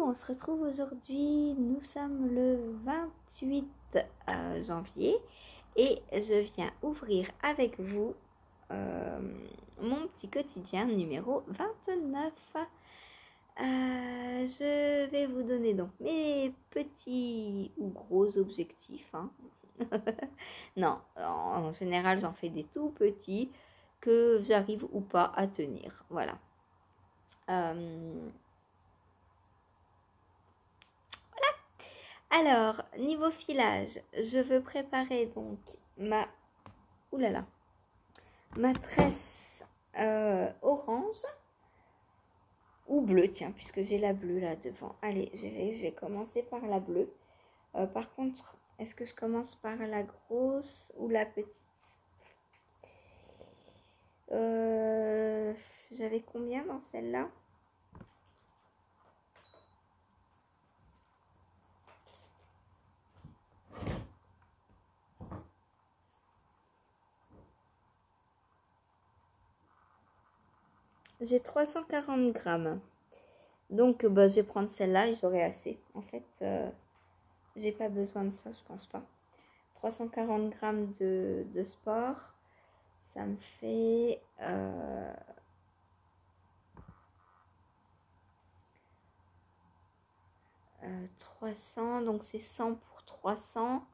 on se retrouve aujourd'hui, nous sommes le 28 janvier et je viens ouvrir avec vous mon petit quotidien numéro 29. Je vais vous donner donc mes petits ou gros objectifs. Non, en général j'en fais des tout petits que j'arrive ou pas à tenir. Voilà. Alors, niveau filage, je veux préparer donc ma tresse orange ou bleue, tiens, puisque j'ai la bleue là devant. Allez, je vais commencer par la bleue. Par contre, est-ce que je commence par la grosse ou la petite? J'avais combien dans celle-là? J'ai 340 grammes. Donc, je vais prendre celle-là et j'aurai assez. En fait, j'ai pas besoin de ça, je pense pas. 340 grammes de sport, ça me fait 300, donc c'est 100 pour 300.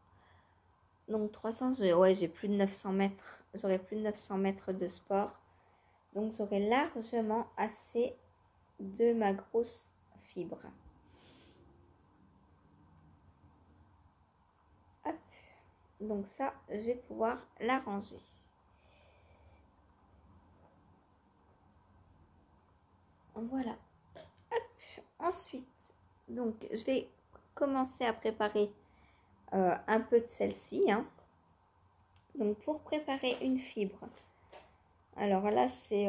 Donc 300, j'ai plus de 900 mètres. J'aurai plus de 900 mètres de sport. Donc j'aurai largement assez de ma grosse fibre. Hop. Donc ça, je vais pouvoir la ranger. Voilà. Hop. Ensuite, donc je vais commencer à préparer un peu de celle-ci. Donc pour préparer une fibre, alors là c'est...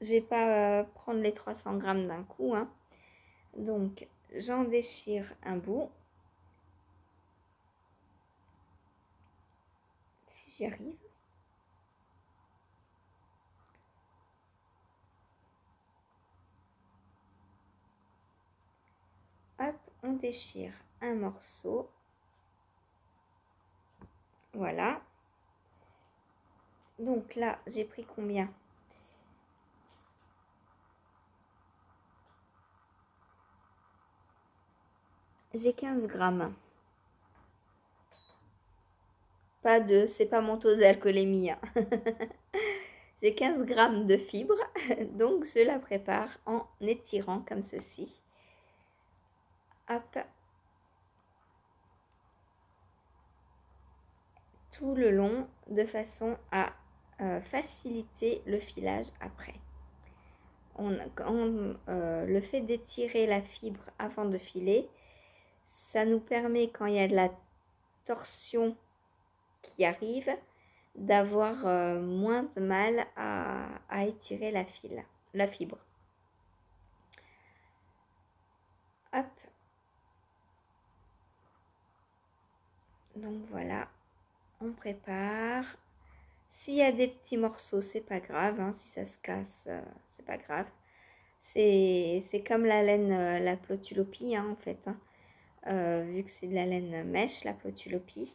je vais pas prendre les 300 grammes d'un coup. Donc j'en déchire un bout. Si j'y arrive. Hop, on déchire un morceau. Voilà. Donc là, j'ai pris combien? J'ai 15 grammes. Pas de, c'est pas mon taux d'alcoolémie. J'ai 15 grammes de fibres, donc je la prépare en étirant comme ceci. Hop. Tout le long de façon à faciliter le filage après. Le fait d'étirer la fibre avant de filer, ça nous permet, quand il y a de la torsion qui arrive, d'avoir moins de mal à étirer la fibre. Hop. Donc voilà, on prépare. S'il y a des petits morceaux, c'est pas grave. Si ça se casse, c'est pas grave. C'est comme la laine, la plotulopie, en fait. Vu que c'est de la laine mèche, la plotulopie,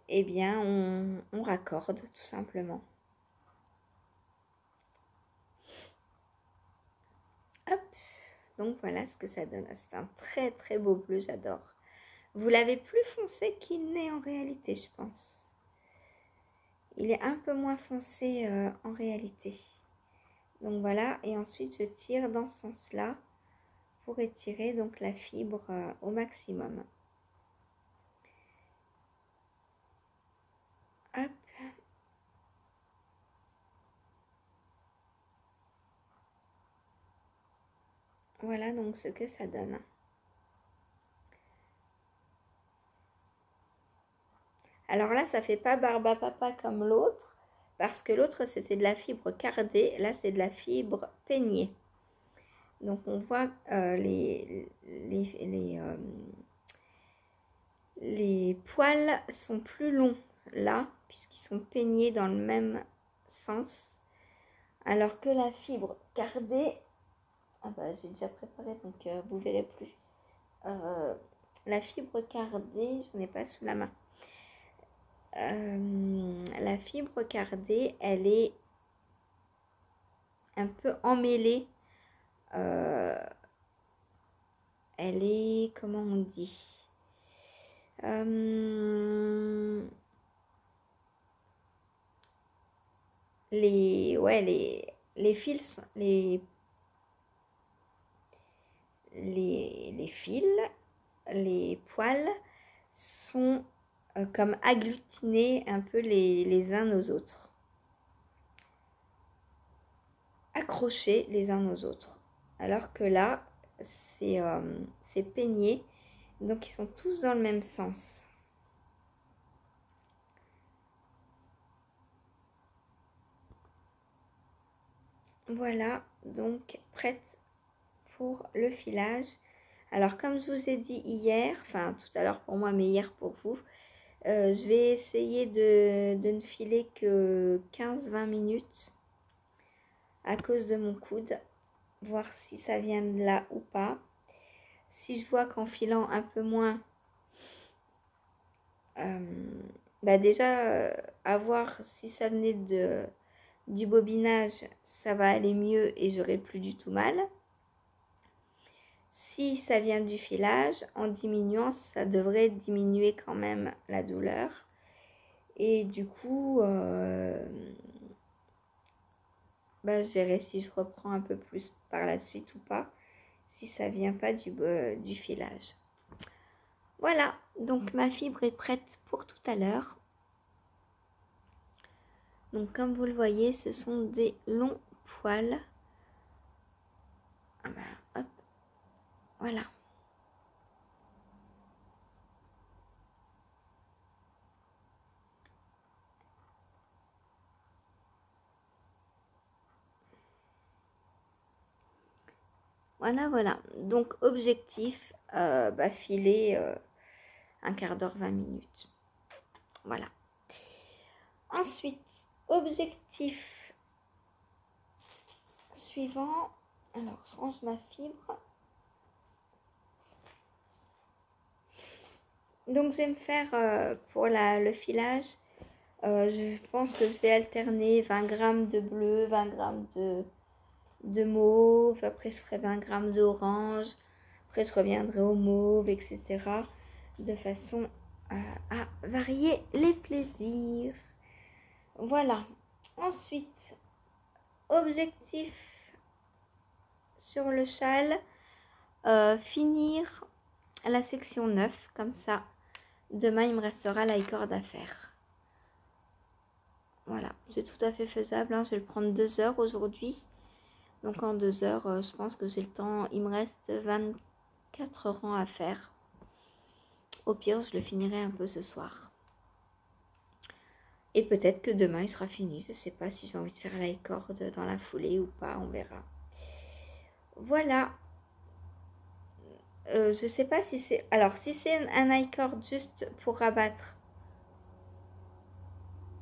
eh bien, on raccorde tout simplement. Hop. Donc voilà ce que ça donne. C'est un très très beau bleu, j'adore. Vous l'avez plus foncé qu'il n'est en réalité, je pense. Il est un peu moins foncé en réalité. Donc voilà, et ensuite je tire dans ce sens-là pour étirer donc la fibre au maximum. Hop. Voilà donc ce que ça donne. Alors là, ça fait pas barbe à papa comme l'autre, parce que l'autre c'était de la fibre cardée, là c'est de la fibre peignée. Donc on voit les poils sont plus longs là, puisqu'ils sont peignés dans le même sens. Alors que la fibre cardée, ah bah j'ai déjà préparé donc vous verrez plus. La fibre cardée, je n'ai pas sous la main. La fibre cardée, elle est un peu emmêlée. Elle est, comment on dit, les fils, les fils, les poils sont comme agglutinés un peu les uns aux autres, accrochés les uns aux autres. Alors que là, c'est peigné, donc ils sont tous dans le même sens. Voilà, donc prête pour le filage. Alors comme je vous ai dit hier, enfin tout à l'heure pour moi mais hier pour vous, je vais essayer de ne filer que 15-20 minutes à cause de mon coude, voir si ça vient de là ou pas. Si je vois qu'en filant un peu moins, déjà à voir si ça venait du bobinage, ça va aller mieux et j'aurai plus du tout mal. Si ça vient du filage, en diminuant, ça devrait diminuer quand même la douleur. Et du coup, je verrai si je reprends un peu plus par la suite ou pas, si ça vient pas du filage. Voilà, donc ma fibre est prête pour tout à l'heure. Donc comme vous le voyez, ce sont des longs poils. Hop, voilà. Voilà. Donc objectif, filer un quart d'heure, 20 minutes. Voilà. Ensuite, objectif suivant. Alors, je range ma fibre. Donc, je vais me faire pour le filage. Je pense que je vais alterner 20 grammes de bleu, 20 grammes de mauve. Après, je ferai 20 grammes d'orange. Après, je reviendrai au mauve, etc. De façon à varier les plaisirs. Voilà. Ensuite, objectif sur le châle, finir la section 9, comme ça. Demain, il me restera la corde à faire. Voilà, c'est tout à fait faisable. Hein. Je vais le prendre 2 heures aujourd'hui. Donc en 2 heures, je pense que j'ai le temps. Il me reste 24 rangs à faire. Au pire, je le finirai un peu ce soir. Et peut-être que demain, il sera fini. Je ne sais pas si j'ai envie de faire la corde dans la foulée ou pas. On verra. Voilà. Je sais pas si c'est... Alors, si c'est un i-cord juste pour rabattre.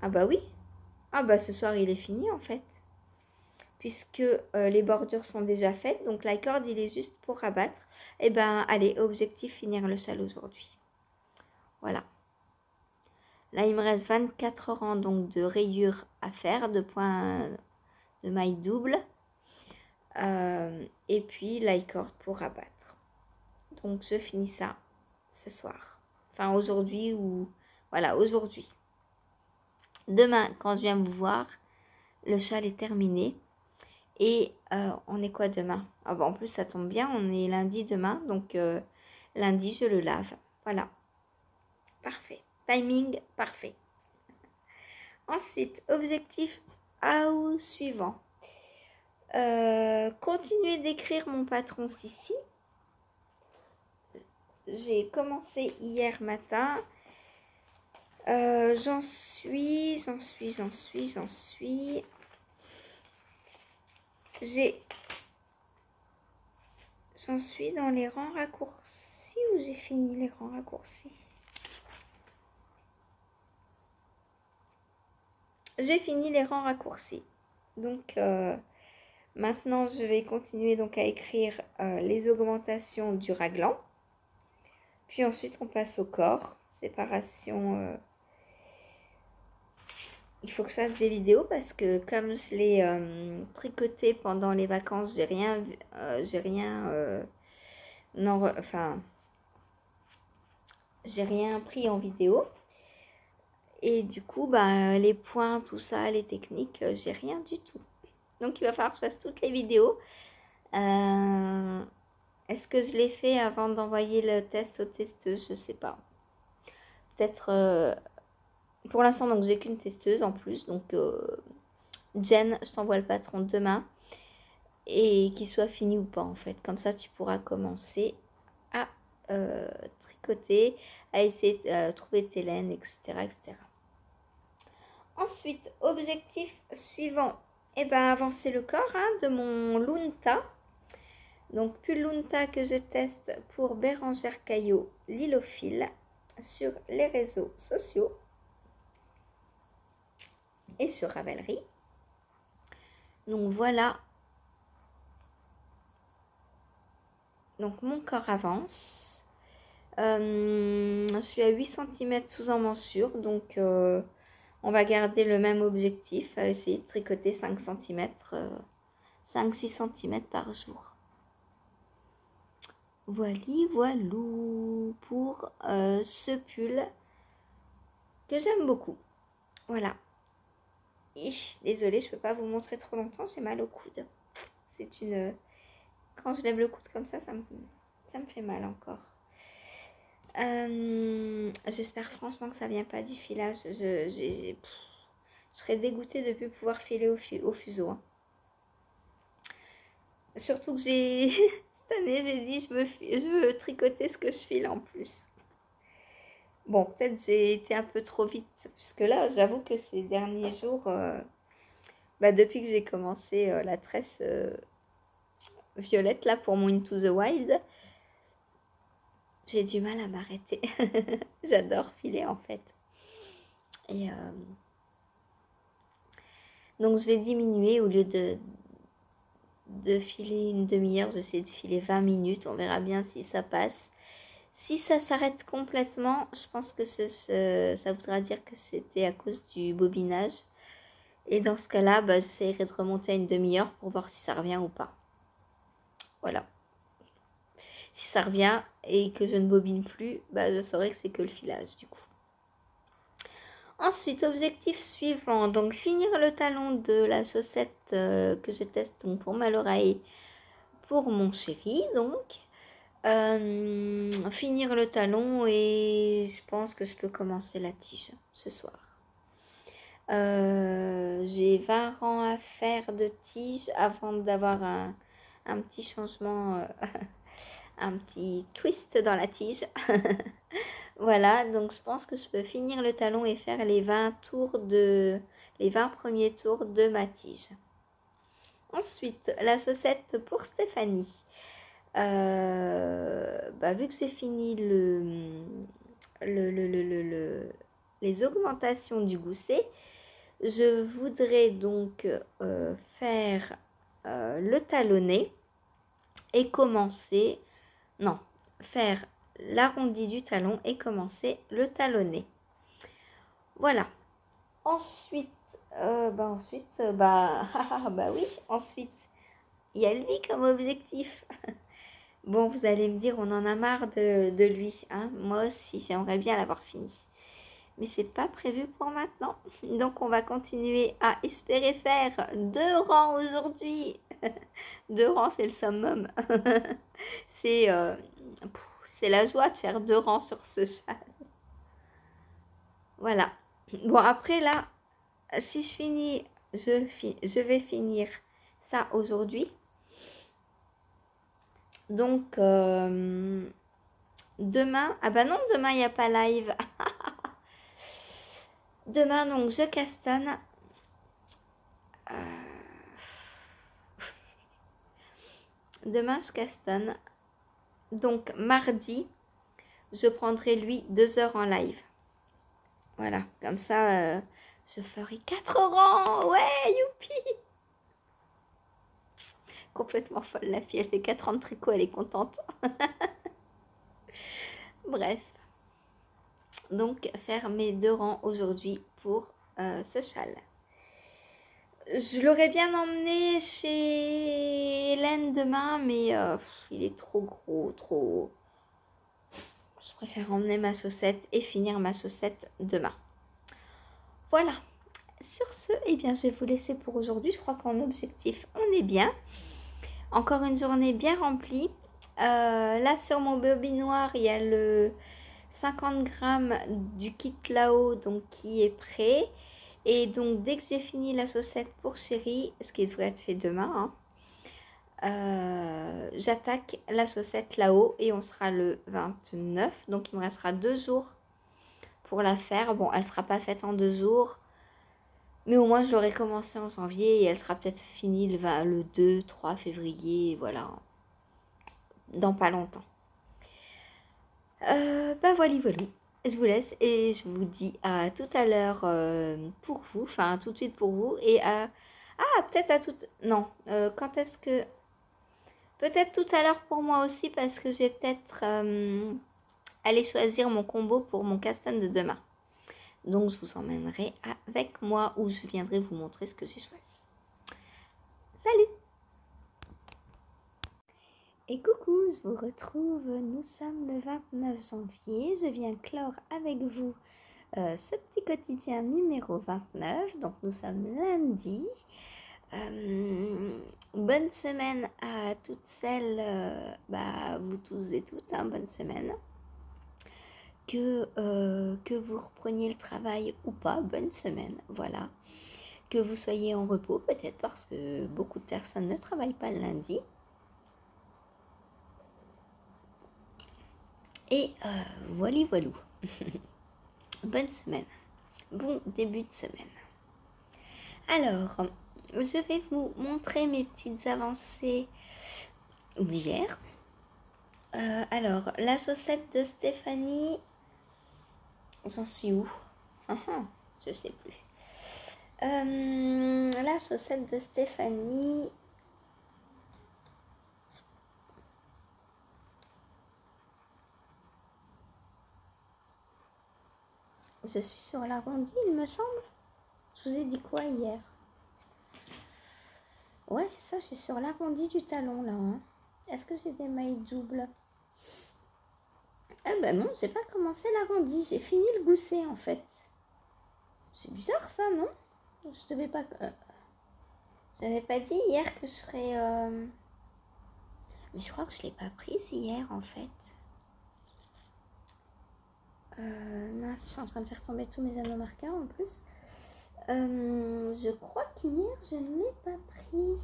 Ah bah oui. Ah bah ce soir, il est fini en fait. Puisque les bordures sont déjà faites. Donc, l'i-cord, il est juste pour rabattre. Et ben, allez, objectif, finir le châle aujourd'hui. Voilà. Là, il me reste 24 rangs donc, de rayures à faire, de points de maille double. Et puis, l'i-cord pour rabattre. Donc, je finis ça ce soir. Enfin, aujourd'hui ou... Voilà, aujourd'hui. Demain, quand je viens vous voir, le châle est terminé. Et on est quoi demain? Ah bah, en plus, ça tombe bien, on est lundi demain. Donc, lundi, je le lave. Voilà. Parfait. Timing parfait. Ensuite, objectif suivant. Continuer d'écrire mon patron Sissi. J'ai commencé hier matin. J'en suis dans les rangs raccourcis ou j'ai fini les rangs raccourcis? J'ai fini les rangs raccourcis. Donc, maintenant, je vais continuer donc à écrire les augmentations du raglan. Puis ensuite, on passe au corps. Séparation. Il faut que je fasse des vidéos parce que comme je l'ai tricoté pendant les vacances, j'ai rien, enfin, j'ai rien pris en vidéo. Et du coup, bah, les points, tout ça, les techniques, j'ai rien du tout. Donc, il va falloir que je fasse toutes les vidéos. Est-ce que je l'ai fait avant d'envoyer le test aux testeuses? Je sais pas. Peut-être. Pour l'instant, donc, j'ai qu'une testeuse en plus. Donc, Jen, je t'envoie le patron demain. Et qu'il soit fini ou pas, en fait. Comme ça, tu pourras commencer à tricoter, à essayer de trouver tes laines, etc., etc. Ensuite, objectif suivant, avancer le corps de mon Lunta. Donc, pull Lunta que je teste pour Bérangère Caillot, Lilophile, sur les réseaux sociaux et sur Ravelry. Donc, voilà. Donc, mon corps avance. Je suis à 8 cm sous emmanchure, donc on va garder le même objectif, à essayer de tricoter 5 cm, 5-6 cm par jour. Voilou pour ce pull que j'aime beaucoup. Voilà. Désolée, je ne peux pas vous montrer trop longtemps, j'ai mal au coude. C'est une... Quand je lève le coude comme ça me fait mal encore. J'espère franchement que ça vient pas du filage. Je serais dégoûtée de ne plus pouvoir filer au fuseau. Hein. Surtout que cette année, j'ai dit je veux tricoter ce que je file en plus. Bon, peut-être j'ai été un peu trop vite. Puisque là, j'avoue que ces derniers jours, depuis que j'ai commencé la tresse violette là pour mon Into the Wild, j'ai du mal à m'arrêter. J'adore filer en fait. Et donc je vais diminuer au lieu de filer une demi-heure, j'essaie de filer 20 minutes, on verra bien si ça passe. Si ça s'arrête complètement, je pense que ça voudra dire que c'était à cause du bobinage. Et dans ce cas-là, j'essaierai de remonter à une demi-heure pour voir si ça revient ou pas. Voilà. Si ça revient et que je ne bobine plus, je saurai que c'est que le filage du coup. Ensuite, objectif suivant, donc finir le talon de la chaussette que je teste donc, pour ma l'oreille pour mon chéri. Donc, finir le talon et je pense que je peux commencer la tige ce soir. J'ai 20 rangs à faire de tige avant d'avoir un petit changement, un petit twist dans la tige. Voilà, donc je pense que je peux finir le talon et faire les 20 premiers tours de ma tige. Ensuite, la chaussette pour Stéphanie. Vu que j'ai fini les augmentations du gousset, je voudrais donc faire le talonnet et commencer, faire l'arrondi du talon et commencer le talonnet. Voilà. Ensuite, ensuite, il y a lui comme objectif. Bon, vous allez me dire, on en a marre de lui. Hein. Moi aussi, j'aimerais bien l'avoir fini. Mais c'est pas prévu pour maintenant. Donc, on va continuer à espérer faire 2 rangs aujourd'hui. 2 rangs, c'est le summum. C'est la joie de faire 2 rangs sur ce châle. Voilà. Bon, après là, si je finis, je vais finir ça aujourd'hui. Donc, demain, demain, il n'y a pas live. Demain, donc, je castanne. Demain, je castanne. Donc, mardi, je prendrai lui 2 heures en live. Voilà, comme ça, je ferai 4 rangs. Ouais, youpi! complètement folle, la fille. Elle fait 4 ans de tricot, elle est contente. Bref. Donc, faire mes 2 rangs aujourd'hui pour ce châle. Je l'aurais bien emmené chez Hélène demain, mais il est trop gros, trop... Je préfère emmener ma chaussette et finir ma chaussette demain. Voilà. Sur ce, eh bien, je vais vous laisser pour aujourd'hui. Je crois qu'en objectif, on est bien. Encore une journée bien remplie. Là, sur mon bobinoir, il y a le 50 grammes du kit Lao donc, qui est prêt. Et donc, dès que j'ai fini la chaussette pour Chérie, ce qui devrait être fait demain, j'attaque la chaussette là-haut et on sera le 29. Donc, il me restera 2 jours pour la faire. Bon, elle ne sera pas faite en 2 jours. Mais au moins, je l'aurai commencé en janvier et elle sera peut-être finie le 2-3 février. Voilà. Dans pas longtemps. Bah voilà. Je vous laisse et je vous dis à tout à l'heure pour vous. Enfin, tout de suite pour vous. Et à... Ah, peut-être à tout... Non. Quand est-ce que... Peut-être tout à l'heure pour moi aussi parce que je vais peut-être aller choisir mon combo pour mon castan de demain. Donc, je vous emmènerai avec moi ou je viendrai vous montrer ce que j'ai choisi. Salut! Et coucou, je vous retrouve. Nous sommes le 29 janvier. Je viens clore avec vous ce petit quotidien numéro 29. Donc, nous sommes lundi. Bonne semaine à toutes celles, vous tous et toutes, bonne semaine. Que vous repreniez le travail ou pas, bonne semaine, voilà. Que vous soyez en repos, peut-être parce que beaucoup de personnes ne travaillent pas le lundi. Et voilà. Bonne semaine, bon début de semaine. Alors, je vais vous montrer mes petites avancées d'hier. Alors, la chaussette de Stéphanie, j'en suis où? Je sais plus. La chaussette de Stéphanie. Je suis sur l'arrondi, il me semble. Je vous ai dit quoi hier? Ouais, c'est ça, je suis sur l'arrondi du talon là. Est-ce que j'ai des mailles doubles? Ah bah non, j'ai pas commencé l'arrondi, j'ai fini le gousset en fait. C'est bizarre ça, non? Je devais pas... J'avais pas dit hier que je serais... Mais je crois que je l'ai pas prise hier en fait. Mince, je suis en train de faire tomber tous mes anneaux marqueurs en plus. Je crois qu'hier je ne l'ai pas prise.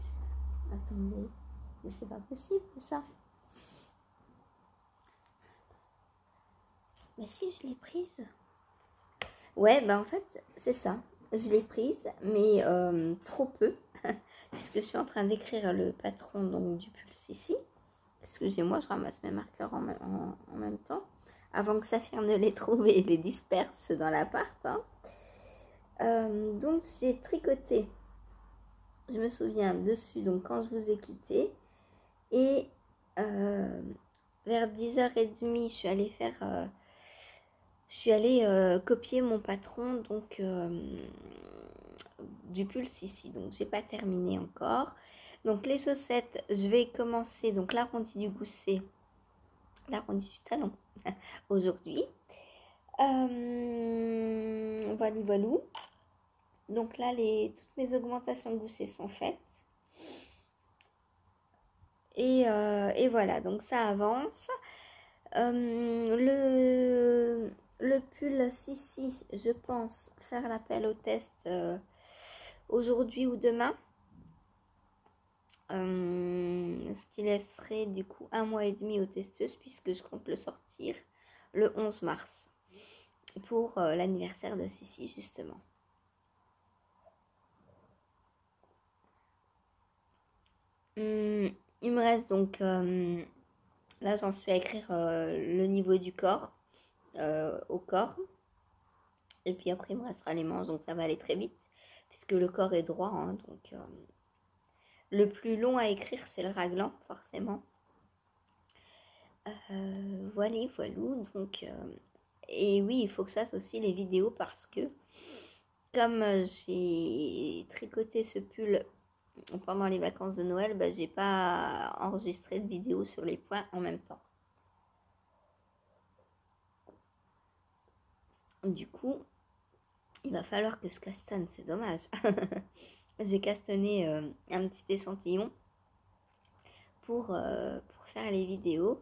Attendez, mais c'est pas possible ça. Mais si, je l'ai prise. Ouais, bah en fait, c'est ça. Je l'ai prise, mais trop peu. Puisque je suis en train d'écrire le patron donc, du pulse ici. Excusez-moi, je ramasse mes marqueurs en même temps. Avant que Saphir ne les trouve et les disperse dans l'appart. Donc, j'ai tricoté. Je me souviens dessus, donc quand je vous ai quitté. Et vers 10h30, je suis allée faire... copier mon patron donc du pulse ici. Donc, j'ai pas terminé encore. Donc, les chaussettes, je vais commencer donc l'arrondi du gousset, l'arrondi du talon aujourd'hui. Voilà. Donc là, toutes mes augmentations de gousset sont faites. Et voilà, donc ça avance. Le pull Sissi, je pense faire l'appel au test aujourd'hui ou demain. Ce qui laisserait du coup 1 mois et demi aux testeuses puisque je compte le sortir le 11 mars pour l'anniversaire de Sissi justement. Il me reste donc, là j'en suis à écrire le niveau du corps, au corps. Et puis après il me restera les manches, donc ça va aller très vite puisque le corps est droit, donc Le plus long à écrire, c'est le raglan, forcément. Voilà, voilou. Donc, et oui, il faut que je fasse aussi les vidéos parce que comme j'ai tricoté ce pull pendant les vacances de Noël, bah, j'ai pas enregistré de vidéo sur les points en même temps. Du coup, il va falloir que je castanne, c'est dommage. J'ai castanné un petit échantillon pour faire les vidéos.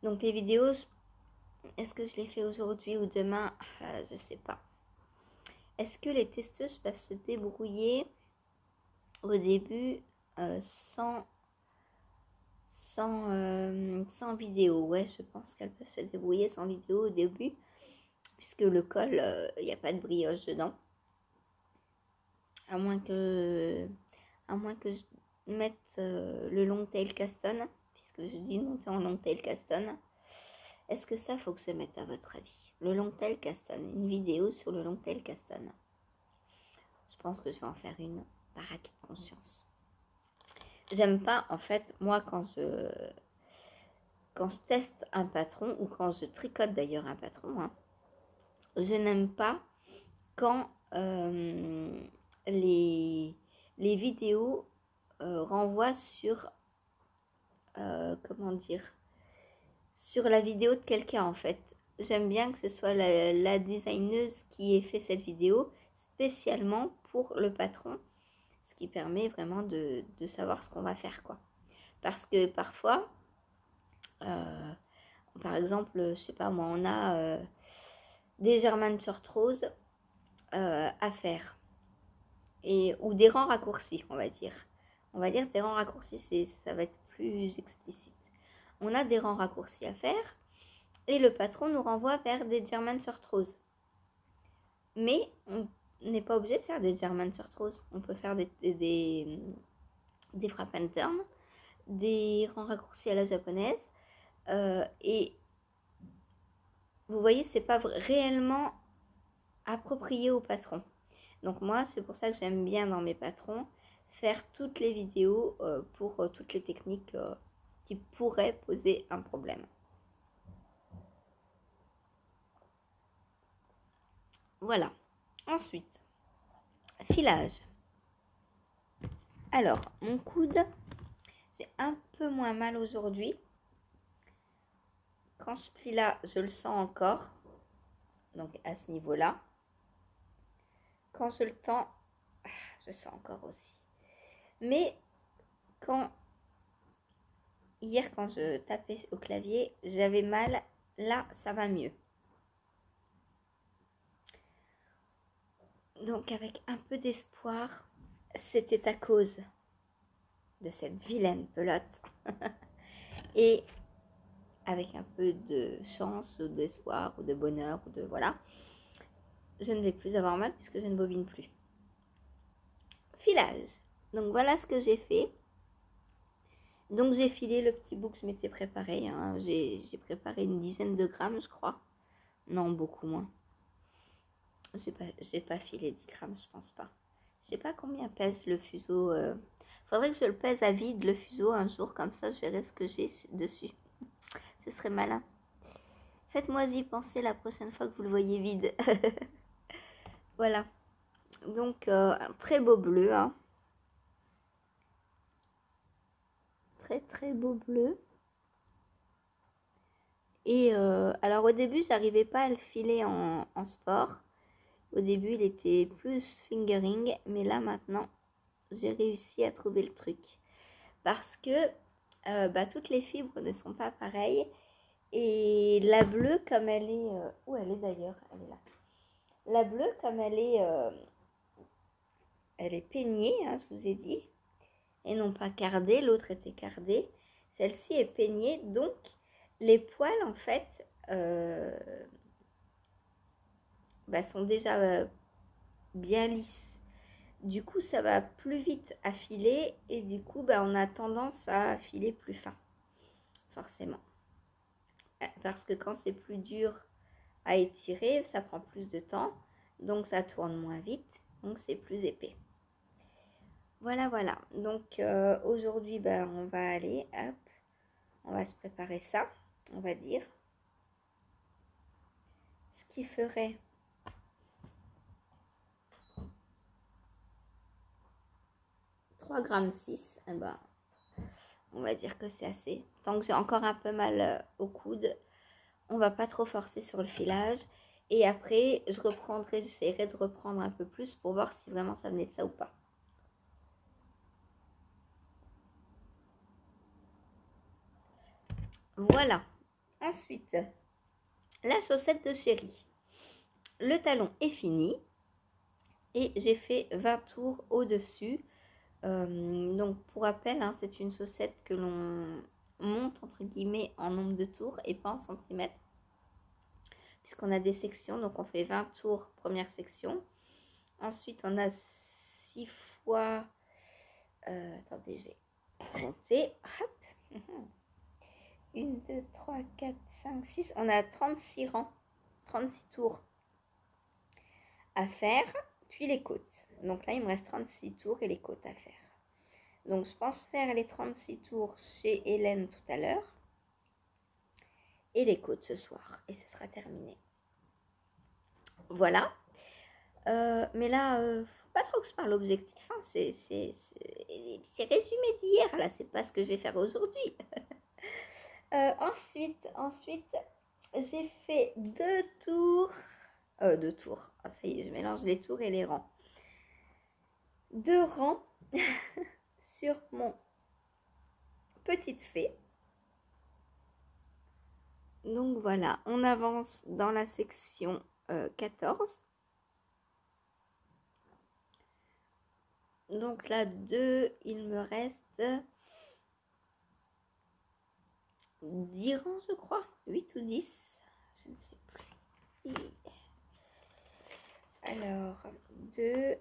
Donc les vidéos, est-ce que je les fais aujourd'hui ou demain? Je sais pas. Est-ce que les testeuses peuvent se débrouiller au début sans vidéo? Ouais, je pense qu'elles peuvent se débrouiller sans vidéo au début, puisque le col, il n'y a pas de brioche dedans. À moins que je mette le long tail caston, puisque je dis monter en long tail caston. Est-ce que ça faut que je mette à votre avis? Le long tail caston, une vidéo sur le long tail caston. Je pense que je vais en faire une par acquis de conscience. J'aime pas, en fait, moi quand je teste un patron, ou quand je tricote d'ailleurs un patron, hein, je n'aime pas quand les vidéos renvoient sur, comment dire, sur la vidéo de quelqu'un en fait. J'aime bien que ce soit la designeuse qui ait fait cette vidéo spécialement pour le patron, ce qui permet vraiment de savoir ce qu'on va faire, quoi. Parce que parfois, par exemple, je sais pas moi, on a des German short roses à faire, ou des rangs raccourcis, on va dire. On va dire des rangs raccourcis, ça va être plus explicite. On a des rangs raccourcis à faire, et le patron nous renvoie vers des German short roses. Mais on n'est pas obligé de faire des German short roses. On peut faire des frappe and turn, des rangs raccourcis à la japonaise. Et vous voyez, c'est pas réellement approprié au patron. Donc moi, c'est pour ça que j'aime bien dans mes patrons faire toutes les vidéos pour toutes les techniques qui pourraient poser un problème. Voilà. Ensuite, filage. Alors, mon coude, j'ai un peu moins mal aujourd'hui. Quand je plie là, je le sens encore. Donc à ce niveau-là. Quand je le tends, je sens encore aussi. Mais hier, quand je tapais au clavier, j'avais mal. Là, ça va mieux. Donc avec un peu d'espoir, c'était à cause de cette vilaine pelote. Et avec un peu de chance ou d'espoir ou de bonheur ou de voilà, je ne vais plus avoir mal puisque je ne bobine plus. Filage. Donc voilà ce que j'ai fait. Donc j'ai filé le petit bout que je m'étais préparé. Hein. J'ai préparé une dizaine de grammes, je crois. Non, beaucoup moins. J'ai pas filé 10 grammes, je pense pas. Je sais pas combien pèse le fuseau. Faudrait que je le pèse à vide, le fuseau, un jour. Comme ça, je verrai ce que j'ai dessus. Ce serait malin. Faites-moi y penser la prochaine fois que vous le voyez vide. Voilà. Donc, un très beau bleu. Hein. Très, très beau bleu. Et alors, au début, j'arrivais pas à le filer en sport. Au début, il était plus fingering. Mais là, maintenant, j'ai réussi à trouver le truc. Parce que toutes les fibres ne sont pas pareilles. Et la bleue, comme elle est... où elle est d'ailleurs? Elle est là. La bleue, comme elle est peignée, hein, je vous ai dit, et non pas cardée, l'autre était cardée. Celle-ci est peignée, donc les poils, en fait, sont déjà bien lisses. Du coup, ça va plus vite à filer, et du coup, on a tendance à filer plus fin, forcément. Parce que quand c'est plus dur à étirer, ça prend plus de temps, donc ça tourne moins vite, donc c'est plus épais. Voilà, voilà. Donc aujourd'hui, ben, on va aller, hop, on va se préparer ça, on va dire. Ce qui ferait 3,6 g, eh ben, on va dire que c'est assez. Tant que j'ai encore un peu mal au coude, on va pas trop forcer sur le filage. Et après, j'essaierai de reprendre un peu plus pour voir si vraiment ça venait de ça ou pas. Voilà. Ensuite, la chaussette de chéri. Le talon est fini et j'ai fait 20 tours au-dessus. Donc pour rappel, hein, c'est une chaussette que l'on monte entre guillemets en nombre de tours et pas en centimètres. Puisqu'on a des sections, donc on fait 20 tours première section. Ensuite, on a 6 fois... attendez, je vais compter. Hop. 1, 2, 3, 4, 5, 6. On a 36 rangs, 36 tours à faire, puis les côtes. Donc là, il me reste 36 tours et les côtes à faire. Donc, je pense faire les 36 tours chez Hélène tout à l'heure et les côtes ce soir. Et ce sera terminé. Voilà. Mais là, faut pas trop que je parle objectif. Hein. C'est résumé d'hier. Là, c'est pas ce que je vais faire aujourd'hui. Ensuite, j'ai fait 2 tours. 2 tours. Ah, ça y est, je mélange les tours et les rangs. 2 rangs sur mon petite fée. Donc voilà, on avance dans la section 14. Donc là, 2, il me reste 10 rangs, je crois. 8 ou 10, je ne sais plus. Alors, 2,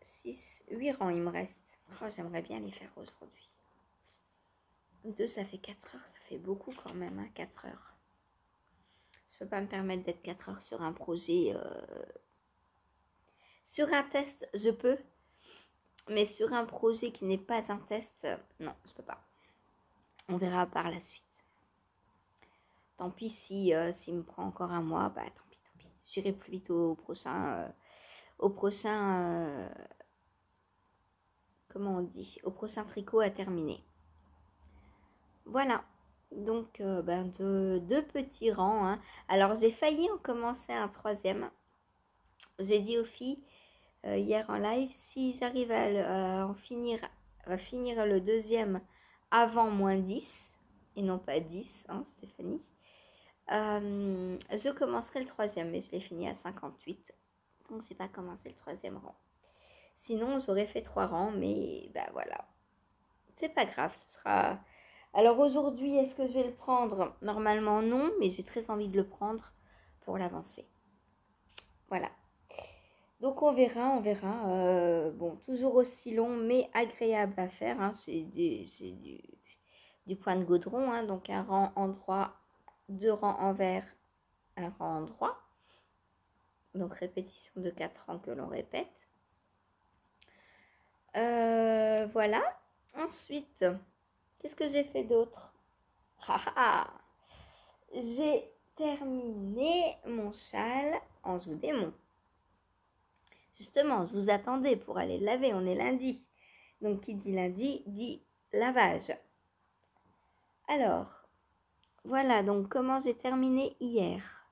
6, 8 rangs, il me reste. Oh, j'aimerais bien les faire aujourd'hui. 2, ça fait 4 heures, ça fait beaucoup quand même, hein, 4 heures. Je peux pas me permettre d'être 4 heures sur un projet. Sur un test, je peux. Mais sur un projet qui n'est pas un test, non, je peux pas. On verra par la suite. Tant pis si s'il me prend encore un mois, bah tant pis. J'irai plus vite au prochain, comment on dit, au prochain tricot à terminer. Voilà. Donc deux petits rangs. Hein. Alors j'ai failli en commencer un troisième. J'ai dit aux filles hier en live, si j'arrive à finir le deuxième avant moins 10, et non pas 10, hein, Stéphanie, je commencerai le troisième, mais je l'ai fini à 58. Donc, j'ai pas commencé le troisième rang. Sinon, j'aurais fait 3 rangs, mais bah voilà. C'est pas grave, ce sera... Alors aujourd'hui, est-ce que je vais le prendre? Normalement, non, mais j'ai très envie de le prendre pour l'avancer. Voilà. Donc, on verra. Bon, toujours aussi long, mais agréable à faire. Hein. C'est du point de goudron, hein. Donc un rang en droit, 2 rangs envers, un rang en droit. Donc répétition de 4 rangs que l'on répète. Voilà. Ensuite, qu'est-ce que j'ai fait d'autre? J'ai terminé mon châle en joue démon. Justement, je vous attendais pour aller le laver. On est lundi. Donc, qui dit lundi, dit lavage. Alors, voilà. Donc, comment j'ai terminé hier.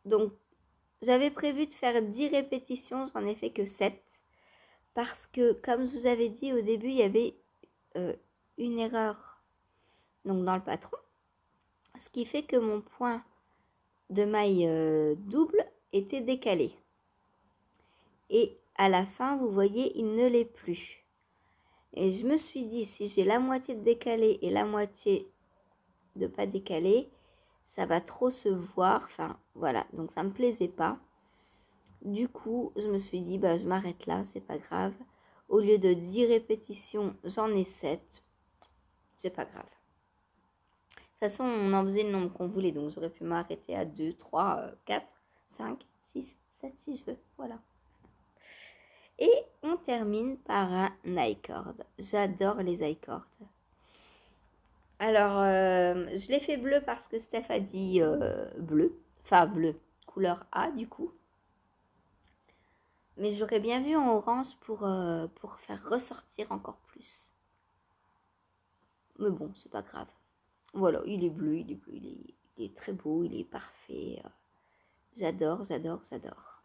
Donc, j'avais prévu de faire 10 répétitions. J'en ai fait que 7. Parce que, comme je vous avais dit au début, il y avait une erreur donc dans le patron. Ce qui fait que mon point de maille double était décalé. Et à la fin, vous voyez, il ne l'est plus. Et je me suis dit, si j'ai la moitié de décalé et la moitié de pas décalé, ça va trop se voir. Enfin, voilà. Donc, ça me plaisait pas. Du coup, je me suis dit, bah, je m'arrête là, c'est pas grave. Au lieu de 10 répétitions, j'en ai 7. C'est pas grave. De toute façon, on en faisait le nombre qu'on voulait. Donc, j'aurais pu m'arrêter à 2, 3, 4, 5, 6, 7 si je veux. Voilà. Et on termine par un I-cord. J'adore les I-cords. Alors, je l'ai fait bleu parce que Steph a dit bleu. Enfin, bleu. Couleur A, du coup. Mais j'aurais bien vu en orange pour faire ressortir encore plus. Mais bon, c'est pas grave. Voilà, il est bleu, il est bleu, il est très beau, il est parfait. J'adore, j'adore, j'adore.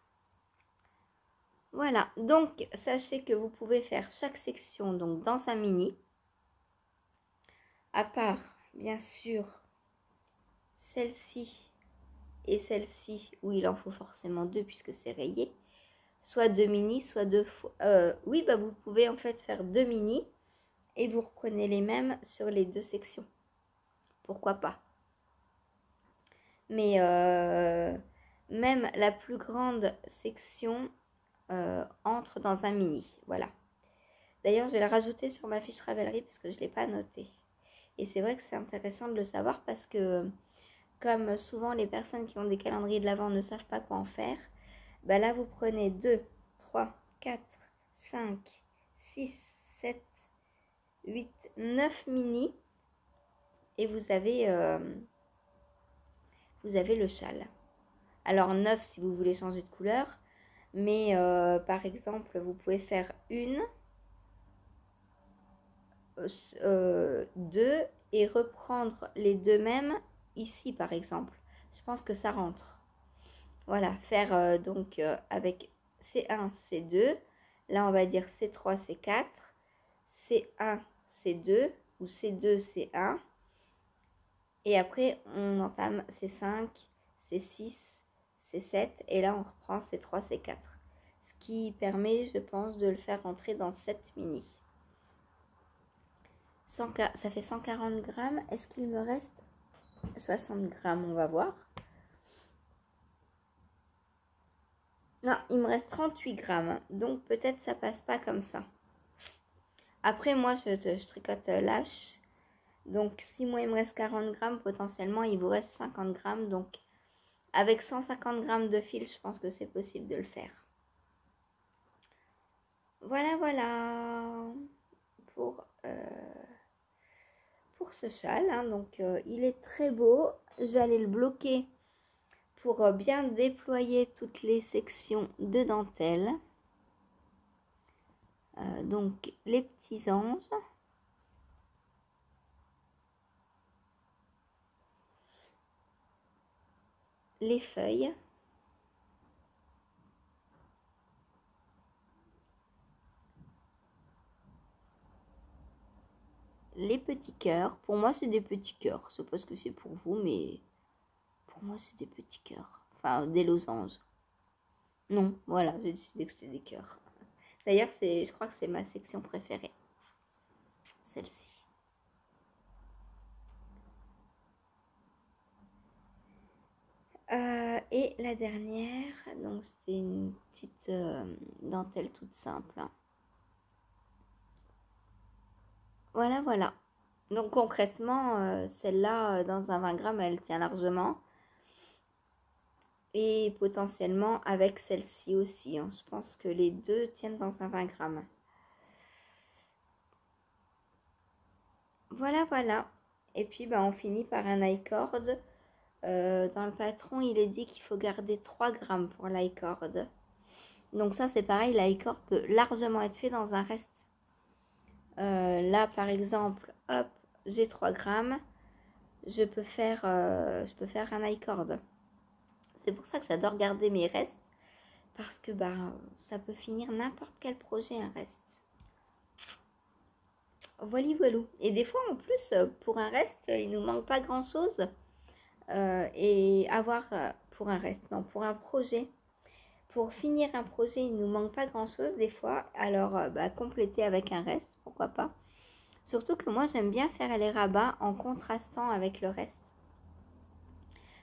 Voilà, donc sachez que vous pouvez faire chaque section donc dans un mini. À part, bien sûr, celle-ci et celle-ci, où il en faut forcément deux puisque c'est rayé. Soit deux mini, soit deux fois. Oui, bah vous pouvez en fait faire deux mini et vous reprenez les mêmes sur les deux sections. Pourquoi pas? Mais même la plus grande section entre dans un mini. Voilà. D'ailleurs, je vais la rajouter sur ma fiche Ravelry parce que je ne l'ai pas notée. Et c'est vrai que c'est intéressant de le savoir parce que, comme souvent les personnes qui ont des calendriers de l'Avent ne savent pas quoi en faire, bah là vous prenez 2, 3, 4, 5, 6, 7, 8, 9 mini et vous avez le châle. Alors 9 si vous voulez changer de couleur, mais par exemple vous pouvez faire une, deux et reprendre les deux mêmes ici par exemple. Je pense que ça rentre. Voilà, faire donc avec C1, C2. Là, on va dire C3, C4. C1, C2 ou C2, C1. Et après, on entame C5, C6, C7. Et là, on reprend C3, C4. Ce qui permet, je pense, de le faire rentrer dans 7 mini. Ça fait 140 grammes. Est-ce qu'il me reste 60 grammes? On va voir. Non, il me reste 38 grammes. Donc, peut-être ça passe pas comme ça. Après, moi, je tricote lâche. Donc, si moi, il me reste 40 grammes, potentiellement, il vous reste 50 grammes. Donc, avec 150 grammes de fil, je pense que c'est possible de le faire. Voilà, voilà. Pour ce châle. Hein. Donc, il est très beau. Je vais aller le bloquer pour bien déployer toutes les sections de dentelle. Donc, les petits anges. Les feuilles. Les petits cœurs. Pour moi, c'est des petits cœurs. Je sais pas ce que c'est pour vous, mais pour moi, c'est des petits cœurs. Enfin, des losanges. Non, voilà, j'ai décidé que c'était des cœurs. D'ailleurs, je crois que c'est ma section préférée. Celle-ci. Et la dernière, donc c'est une petite dentelle toute simple. Hein. Voilà, voilà. Donc concrètement, celle-là, dans un 20 grammes, elle tient largement. Et potentiellement avec celle-ci aussi. Hein. Je pense que les deux tiennent dans un 20 grammes. Voilà, voilà. Et puis, bah, on finit par un I-cord. Dans le patron, il est dit qu'il faut garder 3 grammes pour l'i-cord. Donc ça, c'est pareil, l'i-cord peut largement être fait dans un reste. Là, par exemple, hop, j'ai 3 grammes. Je peux faire un i-cord. C'est pour ça que j'adore garder mes restes. Parce que bah, ça peut finir n'importe quel projet, un reste. Voilà, voilà. Et des fois, en plus, pour un reste, il nous manque pas grand-chose. Et avoir pour un reste, non, pour un projet. Pour finir un projet, il ne nous manque pas grand-chose des fois. Alors, compléter avec un reste, pourquoi pas. Surtout que moi, j'aime bien faire les rabats en contrastant avec le reste.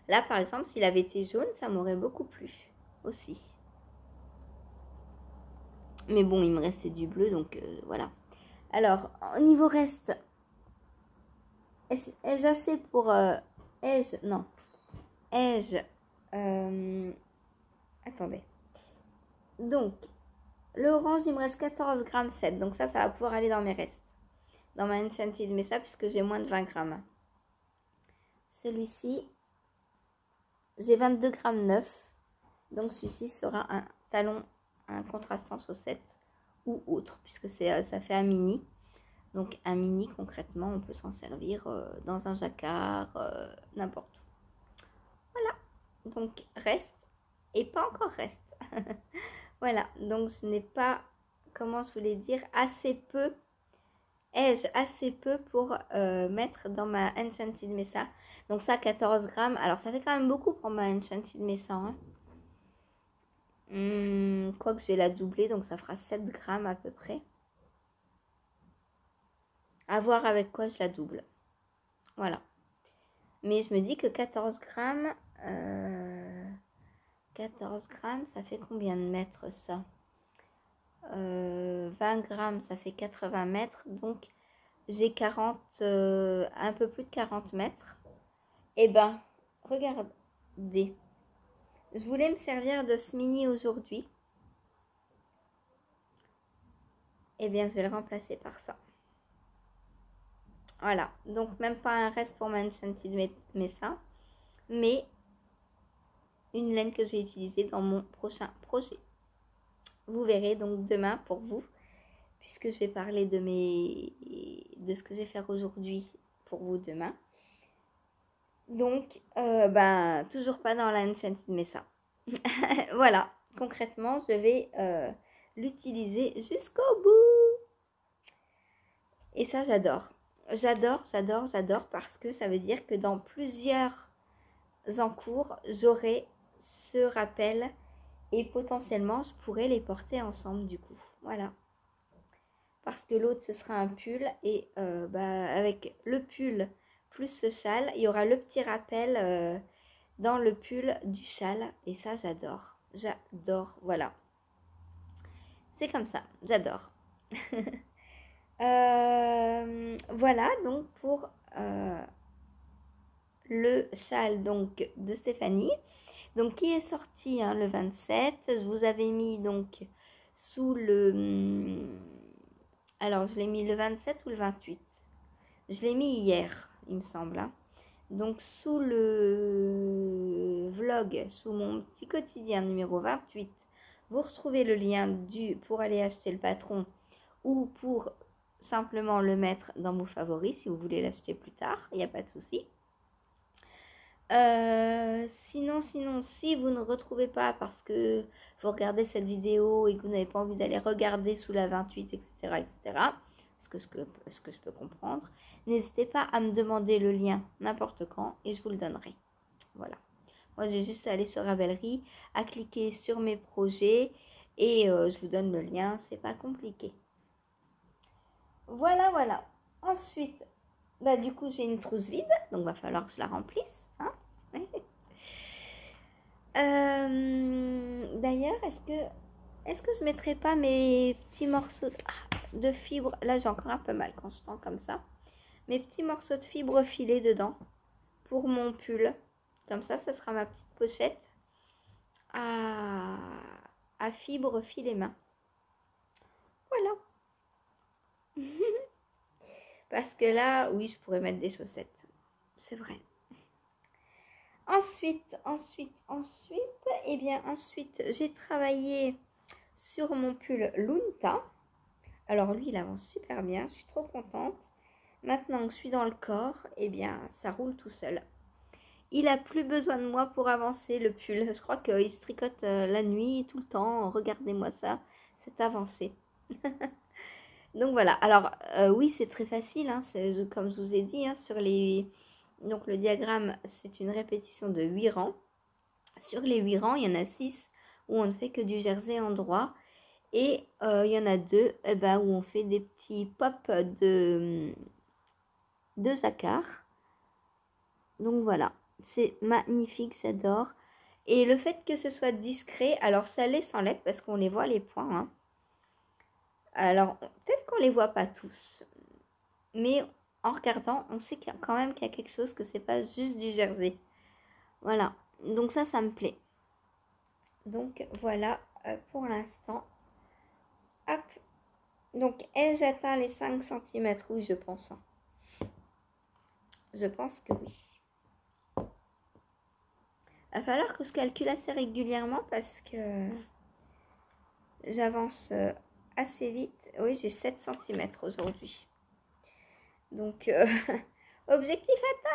Là, par exemple, s'il avait été jaune, ça m'aurait beaucoup plu aussi. Mais bon, il me restait du bleu, donc voilà. Alors, au niveau reste, ai-je assez pour... ai-je... Non. Ai-je... attendez. Donc, L'orange, il me reste 14 grammes 7. Donc ça va pouvoir aller dans mes restes. Dans ma Enchanted Mesa, puisque j'ai moins de 20 grammes. Celui-ci, j'ai 22 grammes 9. Donc celui-ci sera un talon, un contrastant chaussette ou autre, puisque ça fait un mini. Donc un mini, concrètement, on peut s'en servir dans un jacquard, n'importe où. Voilà, donc reste et pas encore reste. Voilà, donc je n'ai pas, comment je voulais dire, assez peu. Ai-je assez peu pour mettre dans ma Enchanted Mesa. Donc ça, 14 grammes. Alors ça fait quand même beaucoup pour ma Enchanted Mesa. Hein. Quoique je vais la doubler, donc ça fera 7 grammes à peu près. À voir avec quoi je la double. Voilà. Mais je me dis que 14 grammes, 14 grammes, ça fait combien de mètres ça 20 grammes, ça fait 80 mètres. Donc, j'ai 40, un peu plus de 40 mètres. Eh ben, regardez. Je voulais me servir de ce mini aujourd'hui. Eh bien, je vais le remplacer par ça. Voilà. Donc, même pas un reste pour ma Enchanted Mesa. Mais une laine que je vais utiliser dans mon prochain projet. Vous verrez donc demain pour vous, puisque je vais parler de ce que je vais faire aujourd'hui pour vous demain. Donc, toujours pas dans la Enchanted Mesa. Voilà, concrètement, je vais l'utiliser jusqu'au bout. Et ça, j'adore. J'adore parce que ça veut dire que dans plusieurs encours, j'aurai ce rappel et potentiellement, je pourrais les porter ensemble du coup. Voilà. Parce que l'autre, ce sera un pull et avec le pull plus ce châle, il y aura le petit rappel dans le pull du châle. Et ça, j'adore. J'adore. Voilà. C'est comme ça. J'adore. Voilà donc pour le châle donc de Stéphanie. Donc qui est sorti le 27. Je vous avais mis donc sous le... Alors je l'ai mis le 27 ou le 28. Je l'ai mis hier, il me semble. Hein. Donc sous le vlog, sous mon petit quotidien numéro 28, vous retrouvez le lien pour aller acheter le patron ou pour simplement le mettre dans vos favoris si vous voulez l'acheter plus tard, il n'y a pas de souci. Sinon, si vous ne retrouvez pas parce que vous regardez cette vidéo et que vous n'avez pas envie d'aller regarder sous la 28, etc., ce que je peux comprendre, n'hésitez pas à me demander le lien n'importe quand et je vous le donnerai. Voilà. Moi, j'ai juste à aller sur Ravelry, à cliquer sur mes projets et je vous donne le lien, c'est pas compliqué. Voilà. Ensuite, du coup, j'ai une trousse vide, donc il va falloir que je la remplisse. Hein. D'ailleurs, est-ce que je mettrai pas mes petits morceaux de fibre, là j'ai encore un peu mal quand je tends comme ça, mes petits morceaux de fibre filés dedans pour mon pull, comme ça sera ma petite pochette à fibre filet main. Voilà. Parce que là, oui, je pourrais mettre des chaussettes, c'est vrai. Ensuite, j'ai travaillé sur mon pull Lunta. Alors lui, il avance super bien, je suis trop contente. Maintenant que je suis dans le corps, ça roule tout seul. Il n'a plus besoin de moi pour avancer le pull. Je crois qu'il se tricote la nuit, tout le temps. Regardez-moi ça, c'est avancé. Donc voilà, alors oui, c'est très facile, hein, comme je vous ai dit, hein, donc le diagramme, c'est une répétition de 8 rangs. Sur les 8 rangs, il y en a 6 où on ne fait que du jersey en droit. Et il y en a 2 où on fait des petits pops de jacquard. Donc voilà, c'est magnifique, j'adore. Et le fait que ce soit discret, alors ça l'est sans l'être parce qu'on les voit les points. Hein. Alors peut-être qu'on les voit pas tous. Mais en regardant, on sait quand même qu'il y a quelque chose, que c'est pas juste du jersey. Voilà, donc ça me plaît. Donc voilà pour l'instant Hop. Donc, ai-je atteint les 5 cm? Oui, je pense. Hein. Je pense que oui. Il va falloir que je calcule assez régulièrement parce que j'avance assez vite. Oui, j'ai 7 cm aujourd'hui. Donc, objectif atteint.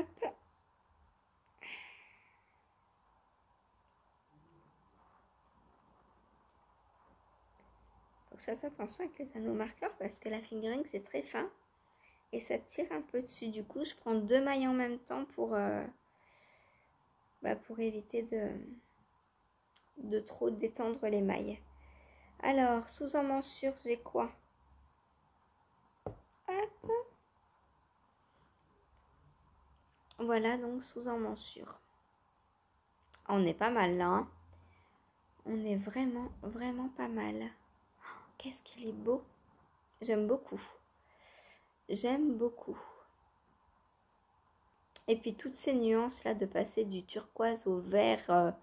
Hop. Faut que je fasse attention avec les anneaux marqueurs parce que la fingering c'est très fin et ça tire un peu dessus. Du coup, je prends 2 mailles en même temps pour éviter de trop détendre les mailles. Alors, sous emmanchure, j'ai quoi? Hop. Voilà, donc sous emmanchure. On est pas mal là. Hein. On est vraiment, vraiment pas mal. Qu'est-ce qu'il est beau. J'aime beaucoup. J'aime beaucoup. Et puis toutes ces nuances là de passer du turquoise au vert,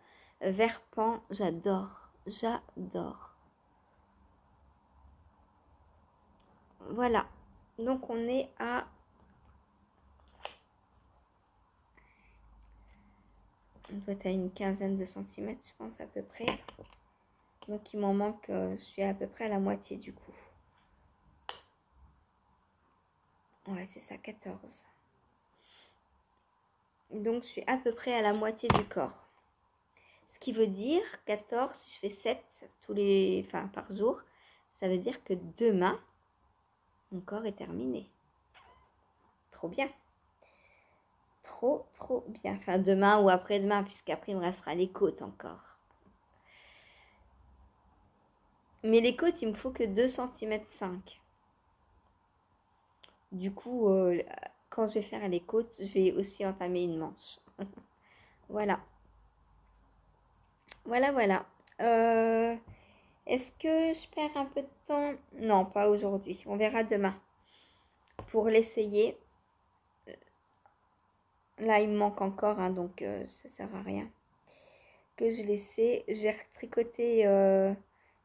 vert pan, j'adore. J'adore. Voilà. Donc on est à... On doit être à une quinzaine de centimètres, je pense, à peu près. Donc il m'en manque, je suis à peu près à la moitié du coup. Ouais, c'est ça, 14. Donc je suis à peu près à la moitié du corps. Ce qui veut dire 14, si je fais 7 par jour, ça veut dire que demain, mon corps est terminé. Trop bien. Trop, trop bien. Enfin, demain ou après-demain, puisqu'après, il me restera les côtes encore. Mais les côtes, il me faut que 2,5 cm. Du coup, quand je vais faire les côtes, je vais aussi entamer une manche. Voilà. Voilà, voilà. Est-ce que je perds un peu de temps? Non, pas aujourd'hui. On verra demain. Pour l'essayer. Là, il me manque encore, hein, donc ça sert à rien. Que je l'essaie. Je vais tricoter.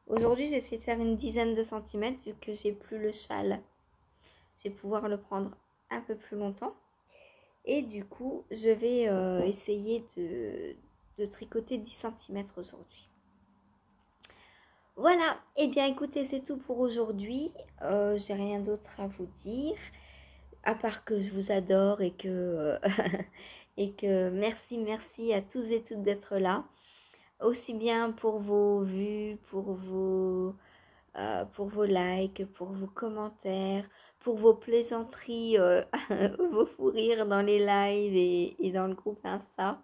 Aujourd'hui, j'ai essayé de faire une dizaine de centimètres vu que j'ai plus le châle. Je vais pouvoir le prendre un peu plus longtemps. Et du coup, je vais essayer de tricoter 10 cm aujourd'hui. Voilà, et bien écoutez, c'est tout pour aujourd'hui. J'ai rien d'autre à vous dire. À part que je vous adore et que, et que merci à tous et toutes d'être là. Aussi bien pour vos vues, pour vos likes, pour vos commentaires, pour vos plaisanteries, vos fous rires dans les lives et dans le groupe Insta.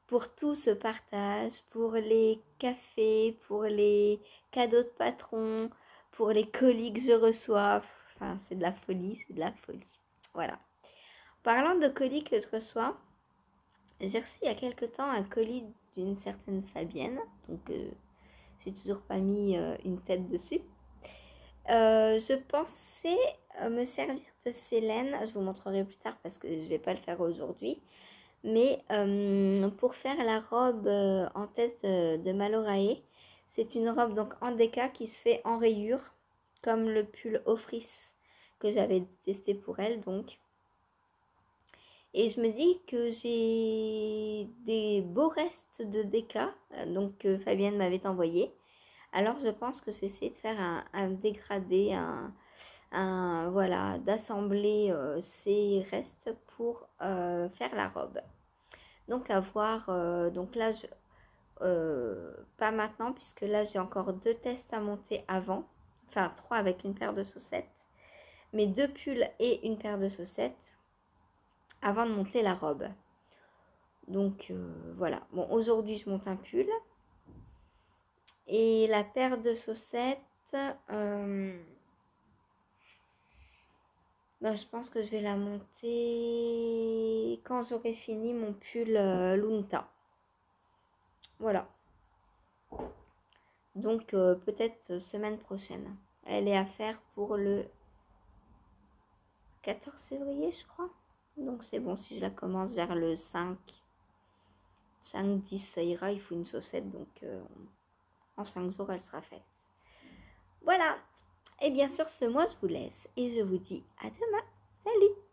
Pour tout ce partage, pour les cafés, pour les cadeaux de patron, pour les colis que je reçois. Enfin, c'est de la folie, c'est de la folie. Voilà. Parlant de colis que je reçois, j'ai reçu il y a quelque temps un colis d'une certaine Fabienne. Donc, j'ai toujours pas mis une tête dessus. Je pensais me servir de Célène. Je vous montrerai plus tard parce que je ne vais pas le faire aujourd'hui. Mais pour faire la robe en test de Malorae, c'est une robe donc en déca qui se fait en rayure, comme le pull Ofris que j'avais testé pour elle donc. Et je me dis que j'ai des beaux restes de déca, donc que Fabienne m'avait envoyé. Alors je pense que je vais essayer de faire un dégradé, voilà, d'assembler ces restes pour faire la robe. Donc à voir, donc là, pas maintenant, puisque là j'ai encore 2 tests à monter avant, enfin 3 avec une paire de chaussettes, mais 2 pulls et une paire de chaussettes avant de monter la robe. Donc voilà, bon aujourd'hui je monte un pull, et la paire de chaussettes, je pense que je vais la monter quand j'aurai fini mon pull Lunta. Voilà. Donc peut-être semaine prochaine. Elle est à faire pour le 14 février, je crois. Donc c'est bon si je la commence vers le 5. 5, 10, ça ira, il faut une chaussette, donc en 5 jours, elle sera faite. Voilà. Et bien sur ce, moi, je vous laisse et je vous dis à demain. Salut!